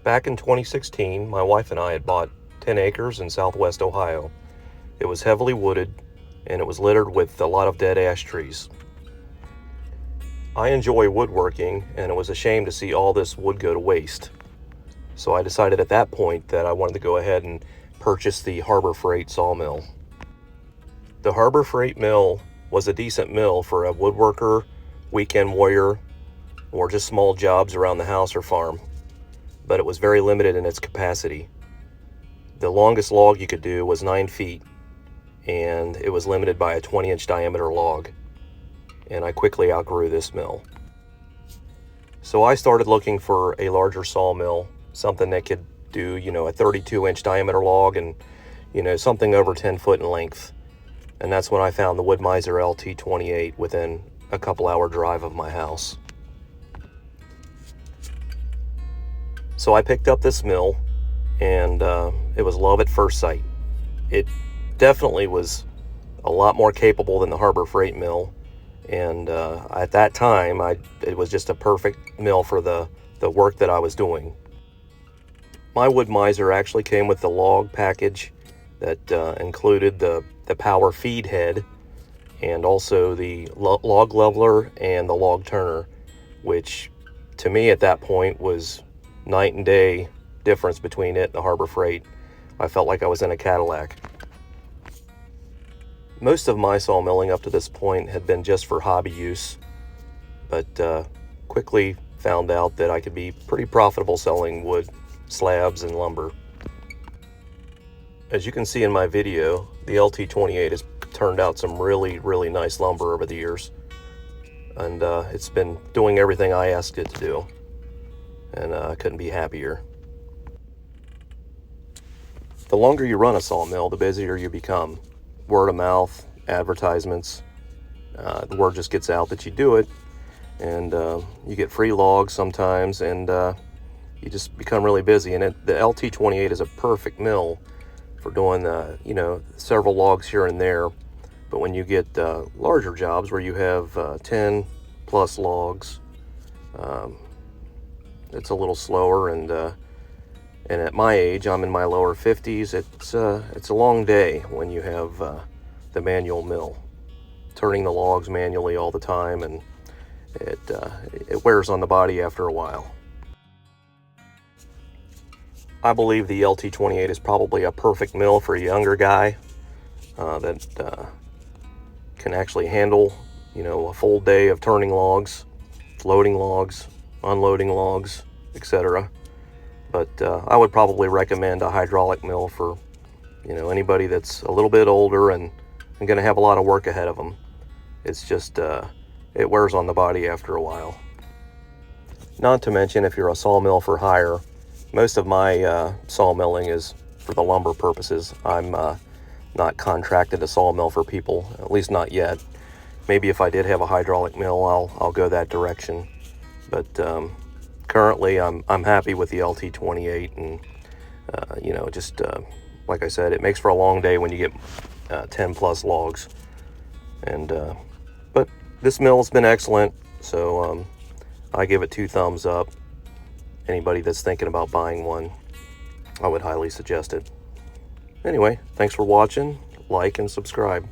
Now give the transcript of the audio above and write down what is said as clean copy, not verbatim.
Back in 2016, my wife and I had bought 10 acres in southwest Ohio. It was heavily wooded, and it was littered with a lot of dead ash trees. I enjoy woodworking, and it was a shame to see all this wood go to waste. So I decided at that point that I wanted to go ahead and purchase the Harbor Freight sawmill. The Harbor Freight mill was a decent mill for a woodworker, weekend warrior, or just small jobs around the house or farm, but it was very limited in its capacity. The longest log you could do was 9 feet, and it was limited by a 20-inch diameter log, and I quickly outgrew this mill. So I started looking for a larger sawmill, something that could do, a 32-inch diameter log and, something over 10 foot in length. And that's when I found the Wood-Mizer LT28 within a couple-hour drive of my house. So I picked up this mill, and it was love at first sight. It definitely was a lot more capable than the Harbor Freight mill, and at that time, it was just a perfect mill for the work that I was doing. My Wood-Mizer actually came with the log package that included the power feed head and also the log leveler and the log turner, which to me at that point was night and day difference between it and the Harbor Freight. I felt like I was in a Cadillac. Most of my sawmilling up to this point had been just for hobby use, but quickly found out that I could be pretty profitable selling wood, slabs, and lumber. As you can see in my video, the LT28 has turned out some really, really nice lumber over the years, and it's been doing everything I asked it to do, and I couldn't be happier. The longer you run a sawmill, the busier you become. Word of mouth, advertisements, the word just gets out that you do it, and you get free logs sometimes, and you just become really busy. And the LT28 is a perfect mill for doing several logs here and there. But when you get larger jobs where you have 10 plus logs, it's a little slower, and at my age, I'm in my lower 50s, it's a long day when you have the manual mill, turning the logs manually all the time, and it wears on the body after a while. I believe the LT28 is probably a perfect mill for a younger guy that can actually handle, a full day of turning logs, loading logs, unloading logs, etc. But I would probably recommend a hydraulic mill for, anybody that's a little bit older and going to have a lot of work ahead of them. It's just, it wears on the body after a while. Not to mention, if you're a sawmill for hire, most of my sawmilling is for the lumber purposes. I'm not contracted to sawmill for people, at least not yet. Maybe if I did have a hydraulic mill, I'll go that direction. But currently, I'm happy with the LT28, and like I said, it makes for a long day when you get 10 plus logs. And but this mill has been excellent, so I give it 2 thumbs up. Anybody that's thinking about buying one, I would highly suggest it. Anyway, thanks for watching. Like and subscribe.